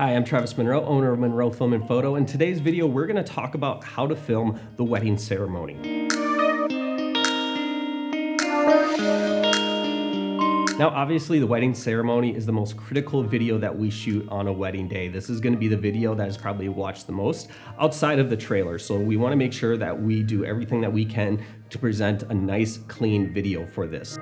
Hi, I'm Travis Monroe, owner of Monroe Film and Photo. In today's video, we're going to talk about how to film the wedding ceremony. Now, obviously, the wedding ceremony is the most critical video that we shoot on a wedding day. This is going to be the video that is probably watched the most outside of the trailer. So we want to make sure that we do everything that we can to present a nice, clean video for this.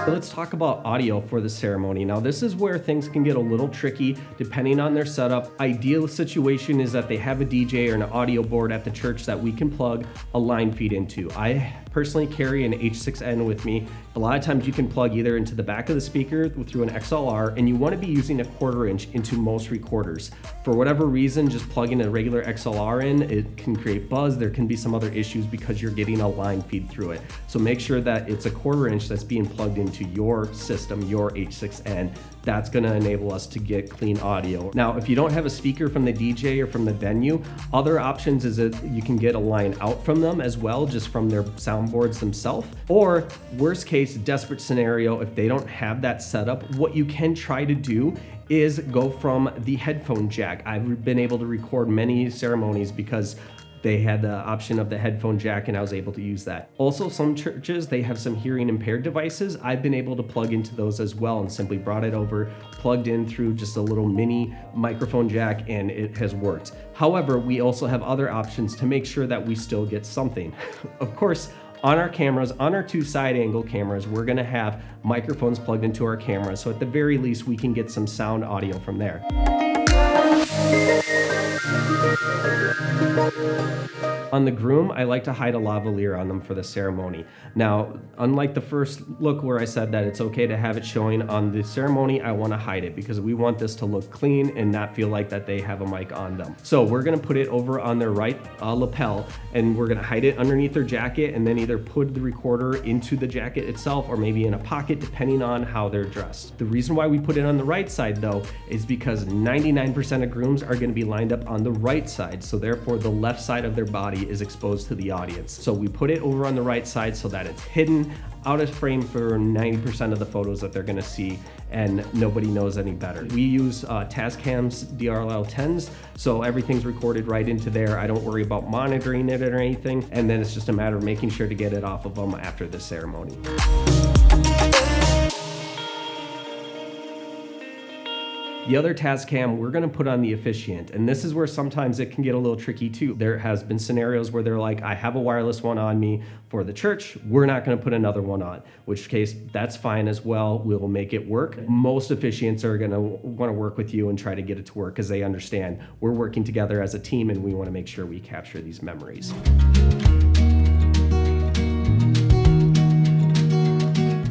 So let's talk about audio for the ceremony. Now, this is where things can get a little tricky depending on their setup. Ideal situation is that they have a DJ or an audio board at the church that we can plug a line feed into. I personally carry an H6N with me. A lot of times you can plug either into the back of the speaker through an XLR, and you want to be using a 1/4 inch into most recorders. For whatever reason, just plugging a regular XLR in, it can create buzz. There can be some other issues because you're getting a line feed through it. So make sure that it's a 1/4 inch that's being plugged into your system, your H6N. That's going to enable us to get clean audio. Now, if you don't have a speaker from the DJ or from the venue, other options is that you can get a line out from them as well, just from their soundboards themselves. Or worst case, desperate scenario, if they don't have that setup, what you can try to do is go from the headphone jack. I've been able to record many ceremonies because they had the option of the headphone jack and I was able to use that. Also, some churches, they have some hearing impaired devices. I've been able to plug into those as well and simply brought it over, plugged in through just a little mini microphone jack, and it has worked. However, we also have other options to make sure that we still get something. Of course, on our cameras, on our 2 side angle cameras, we're gonna have microphones plugged into our cameras. So at the very least, we can get some sound audio from there. On the groom, I like to hide a lavalier on them for the ceremony. Now, unlike the first look where I said that it's okay to have it showing, on the ceremony, I want to hide it because we want this to look clean and not feel like that they have a mic on them. So we're going to put it over on their right lapel, and we're going to hide it underneath their jacket and then either put the recorder into the jacket itself or maybe in a pocket depending on how they're dressed. The reason why we put it on the right side though is because 99% of grooms are going to be lined up on the right side, so therefore the left side of their body is exposed to the audience. So we put it over on the right side so that it's hidden out of frame for 90% of the photos that they're gonna see, and nobody knows any better. We use Tascam's DRL10s, so everything's recorded right into there. I don't worry about monitoring it or anything, and then it's just a matter of making sure to get it off of them after the ceremony. The other Tascam we're going to put on the Officiant, and this is where sometimes it can get a little tricky too. There has been scenarios where they're like, I have a wireless one on me for the church, we're not going to put another one on, which case that's fine as well. We'll make it work. Most officiants are going to want to work with you and try to get it to work because they understand we're working together as a team and we want to make sure we capture these memories.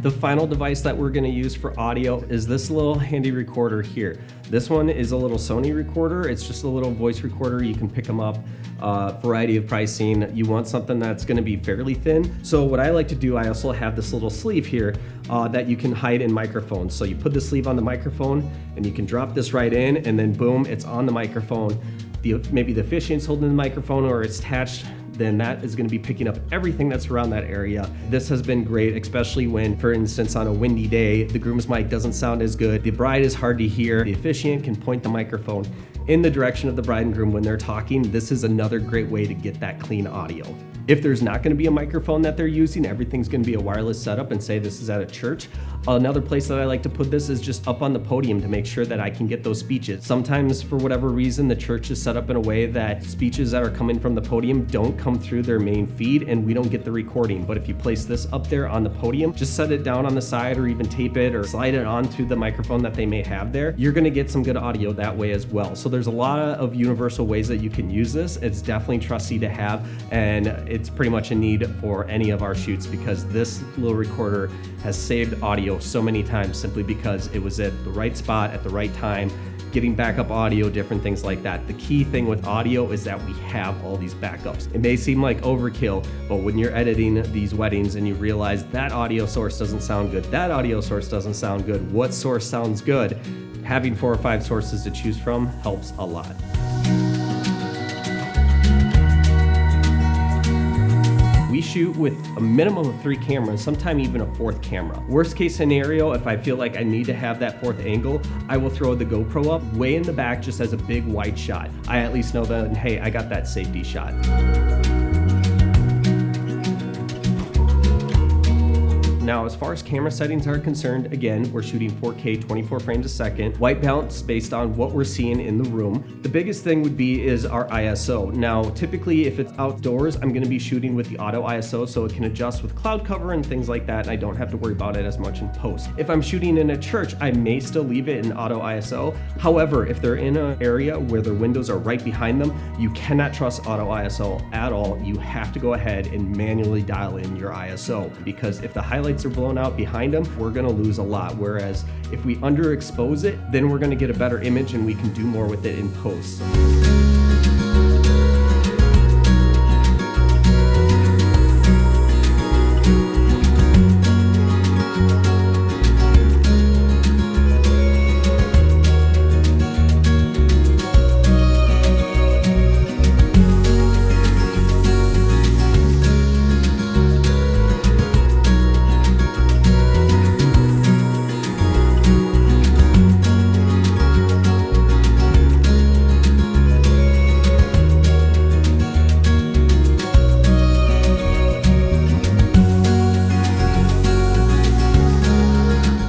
The final device that we're going to use for audio is this little handy recorder here. This one is a little Sony recorder. It's just a little voice recorder. You can pick them up, variety of pricing. You want something that's going to be fairly thin. So what I like to do, I also have this little sleeve here that you can hide in microphones. So you put the sleeve on the microphone and you can drop this right in, and then boom, it's on the microphone. Maybe the officiant's holding the microphone or it's attached, then that is going to be picking up everything that's around that area. This has been great, especially when, for instance, on a windy day, the groom's mic doesn't sound as good, the bride is hard to hear, the officiant can point the microphone in the direction of the bride and groom when they're talking. This is another great way to get that clean audio. If there's not going to be a microphone that they're using, everything's going to be a wireless setup, and say this is at a church. Another place that I like to put this is just up on the podium to make sure that I can get those speeches. Sometimes, for whatever reason, the church is set up in a way that speeches that are coming from the podium don't come through their main feed and we don't get the recording. But if you place this up there on the podium, just set it down on the side or even tape it or slide it onto the microphone that they may have there, you're going to get some good audio that way as well. So there's a lot of universal ways that you can use this. It's definitely trusty to have, and it's pretty much a need for any of our shoots because this little recorder has saved audio so many times simply because it was at the right spot at the right time, getting backup audio, different things like that. The key thing with audio is that we have all these backups. It may seem like overkill, but when you're editing these weddings and you realize that audio source doesn't sound good, that audio source doesn't sound good, what source sounds good, having 4 or 5 sources to choose from helps a lot. We We shoot with a minimum of 3 cameras, sometimes even a 4th camera. Worst case scenario, if I feel like I need to have that 4th angle, I will throw the GoPro up way in the back just as a big wide shot. I at least know that, hey, I got that safety shot. Now, as far as camera settings are concerned, again, we're shooting 4K 24 frames a second, white balance based on what we're seeing in the room. The biggest thing would be is our ISO. Now, typically if it's outdoors, I'm gonna be shooting with the auto ISO so it can adjust with cloud cover and things like that, and I don't have to worry about it as much in post. If I'm shooting in a church, I may still leave it in auto ISO. However, if they're in an area where the windows are right behind them, you cannot trust auto ISO at all. You have to go ahead and manually dial in your ISO, because if the highlights are blown out behind them, we're gonna lose a lot. Whereas if we underexpose it, then we're gonna get a better image and we can do more with it in post.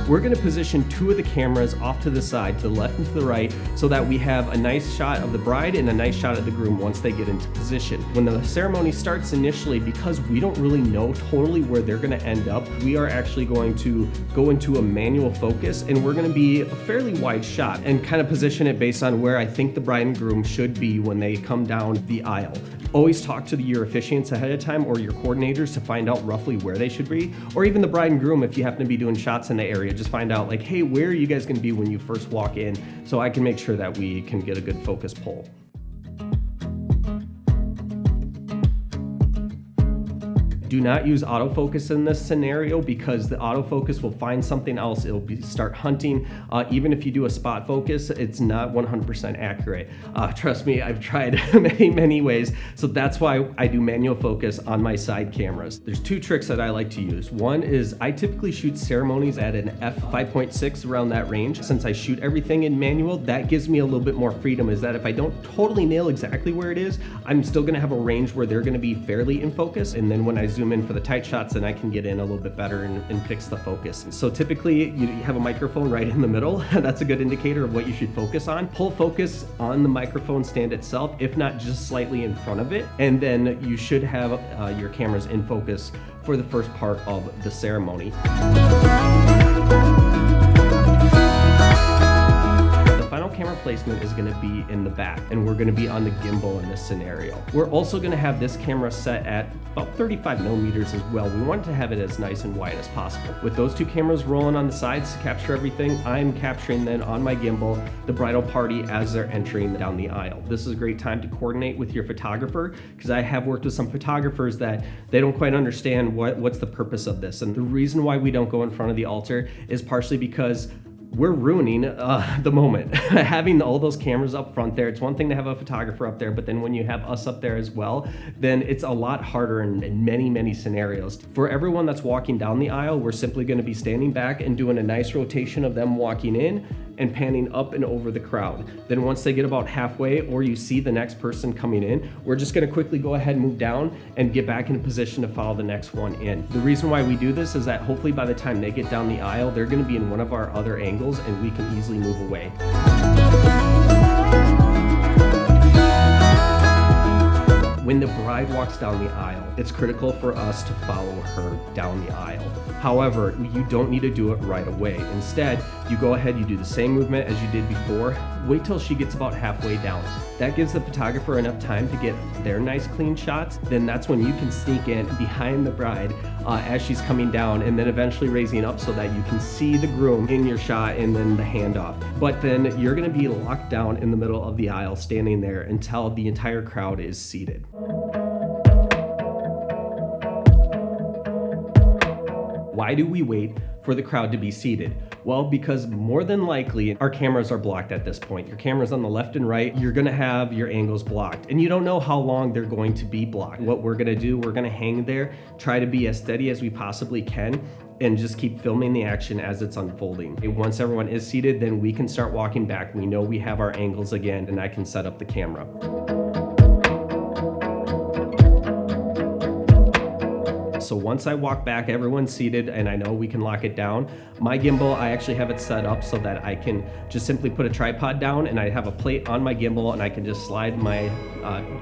We're gonna position 2 of the cameras off to the side, to the left and to the right, so that we have a nice shot of the bride and a nice shot of the groom once they get into position. When the ceremony starts initially, because we don't really know totally where they're gonna end up, we are actually going to go into a manual focus, and we're gonna be a fairly wide shot and kind of position it based on where I think the bride and groom should be when they come down the aisle. Always talk to your officiants ahead of time or your coordinators to find out roughly where they should be, or even the bride and groom if you happen to be doing shots in the area. Just find out like, hey, where are you guys gonna be when you first walk in, so I can make sure that we can get a good focus pull. Do not use autofocus in this scenario, because the autofocus will find something else. It'll start hunting. Even if you do a spot focus, it's not 100% accurate. Trust me, I've tried many ways. So that's why I do manual focus on my side cameras. There's 2 tricks that I like to use. One is I typically shoot ceremonies at an f5.6, around that range. Since I shoot everything in manual, that gives me a little bit more freedom, is that if I don't totally nail exactly where it is, I'm still gonna have a range where they're gonna be fairly in focus. And then when I zoom in for the tight shots, then I can get in a little bit better and fix the focus. So typically you have a microphone right in the middle. That's a good indicator of what you should focus on. Pull focus on the microphone stand itself, if not just slightly in front of it. And then you should have your cameras in focus for the first part of the ceremony. Final camera placement is going to be in the back, and we're going to be on the gimbal in this scenario. We're also going to have this camera set at about 35 millimeters as well. We wanted to have it as nice and wide as possible. With those 2 cameras rolling on the sides to capture everything, I'm capturing then on my gimbal the bridal party as they're entering down the aisle. This is a great time to coordinate with your photographer, because I have worked with some photographers that they don't quite understand what's the purpose of this. And the reason why we don't go in front of the altar is partially because we're ruining the moment. Having all those cameras up front there, it's one thing to have a photographer up there, but then when you have us up there as well, then it's a lot harder in many scenarios. For everyone that's walking down the aisle, we're simply gonna be standing back and doing a nice rotation of them walking in and panning up and over the crowd. Then once they get about halfway, or you see the next person coming in, we're just gonna quickly go ahead and move down and get back in a position to follow the next one in. The reason why we do this is that hopefully by the time they get down the aisle, they're gonna be in one of our other angles and we can easily move away. When the bride walks down the aisle, it's critical for us to follow her down the aisle. However, you don't need to do it right away. Instead, you go ahead, you do the same movement as you did before. Wait till she gets about halfway down. That gives the photographer enough time to get their nice clean shots. Then that's when you can sneak in behind the bride as she's coming down, and then eventually raising up so that you can see the groom in your shot and then the handoff. But then you're gonna be locked down in the middle of the aisle, standing there until the entire crowd is seated. Why do we wait for the crowd to be seated? Well, because more than likely our cameras are blocked at this point. Your camera's on the left and right, you're gonna have your angles blocked, and you don't know how long they're going to be blocked. What we're gonna do, we're gonna hang there, try to be as steady as we possibly can, and just keep filming the action as it's unfolding. Once everyone is seated, then we can start walking back. We know we have our angles again, and I can set up the camera. So once I walk back, everyone's seated and I know we can lock it down. My gimbal, I actually have it set up so that I can just simply put a tripod down, and I have a plate on my gimbal, and I can just slide my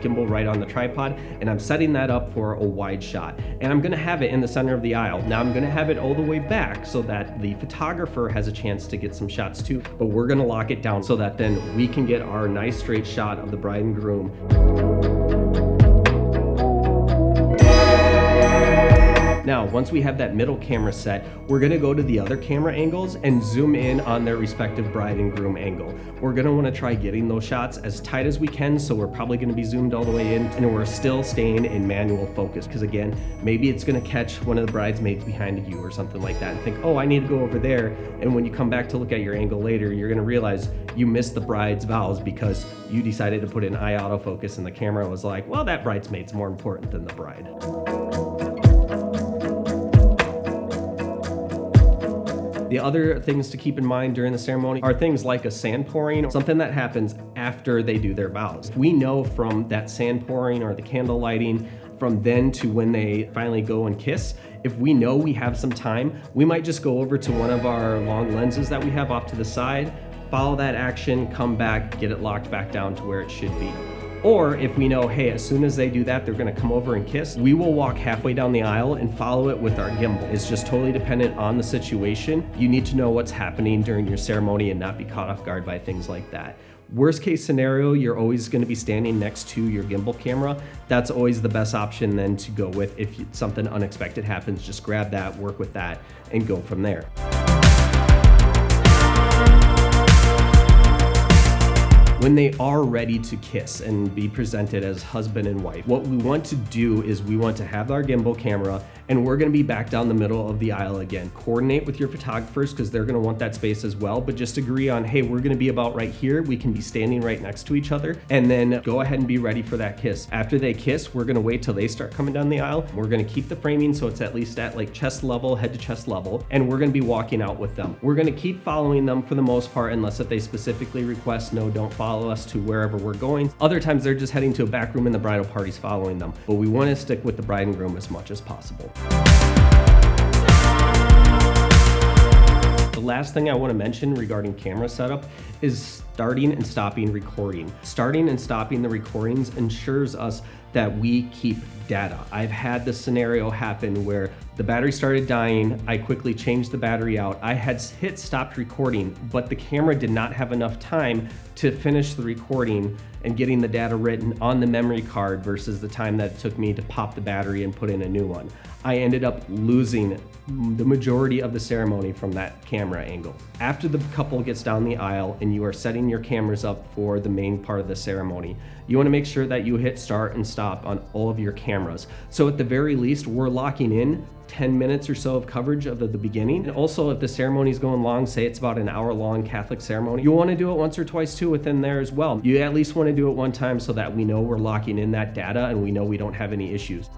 gimbal right on the tripod, and I'm setting that up for a wide shot. And I'm gonna have it in the center of the aisle. Now I'm gonna have it all the way back so that the photographer has a chance to get some shots too, but we're gonna lock it down so that then we can get our nice straight shot of the bride and groom. Now, once we have that middle camera set, we're gonna go to the other camera angles and zoom in on their respective bride and groom angle. We're gonna wanna try getting those shots as tight as we can, so we're probably gonna be zoomed all the way in, and we're still staying in manual focus, because again, maybe it's gonna catch one of the bridesmaids behind you or something like that and think, oh, I need to go over there, and when you come back to look at your angle later, you're gonna realize you missed the bride's vows because you decided to put in eye autofocus and the camera was like, well, that bridesmaid's more important than the bride. The other things to keep in mind during the ceremony are things like a sand pouring, something that happens after they do their vows. We know from that sand pouring or the candle lighting, from then to when they finally go and kiss, if we know we have some time, we might just go over to one of our long lenses that we have off to the side, follow that action, come back, get it locked back down to where it should be. Or if we know, hey, as soon as they do that, they're gonna come over and kiss, we will walk halfway down the aisle and follow it with our gimbal. It's just totally dependent on the situation. You need to know what's happening during your ceremony and not be caught off guard by things like that. Worst case scenario, you're always gonna be standing next to your gimbal camera. That's always the best option then to go with. If something unexpected happens, just grab that, work with that, and go from there. When they are ready to kiss and be presented as husband and wife, what we want to do is we want to have our gimbal camera, and we're gonna be back down the middle of the aisle again. Coordinate with your photographers because they're gonna want that space as well, but just agree on, hey, we're gonna be about right here. We can be standing right next to each other, and then go ahead and be ready for that kiss. After they kiss, we're gonna wait till they start coming down the aisle. We're gonna keep the framing so it's at least at like chest level, head to chest level, and we're gonna be walking out with them. We're gonna keep following them for the most part, unless if they specifically request, no, don't follow us to wherever we're going. Other times they're just heading to a back room and the bridal party's following them. But we want to stick with the bride and groom as much as possible. The last thing I want to mention regarding camera setup is starting and stopping recording. Starting and stopping the recordings ensures us that we keep data. I've had this scenario happen where the battery started dying, I quickly changed the battery out, I had hit stopped recording, but the camera did not have enough time to finish the recording and getting the data written on the memory card versus the time that it took me to pop the battery and put in a new one. I ended up losing the majority of the ceremony from that camera angle. After the couple gets down the aisle and you are setting your cameras up for the main part of the ceremony, you want to make sure that you hit start and stop on all of your cameras. So at the very least, we're locking in 10 minutes or so of coverage of the beginning. And also if the ceremony is going long, say it's about an hour-long Catholic ceremony, you want to do it once or twice too within there as well. You at least want to do it one time so that we know we're locking in that data and we know we don't have any issues.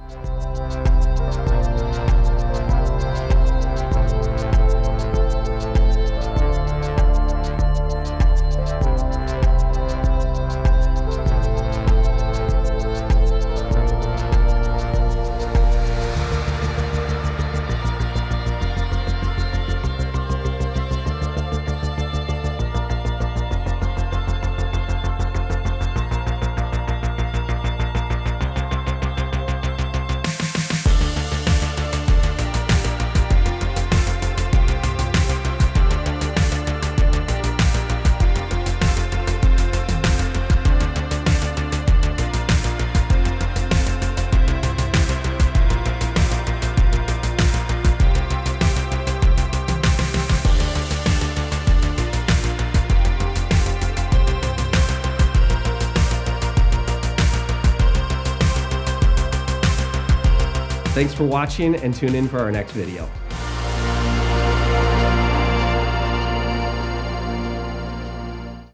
Thanks for watching and tune in for our next video.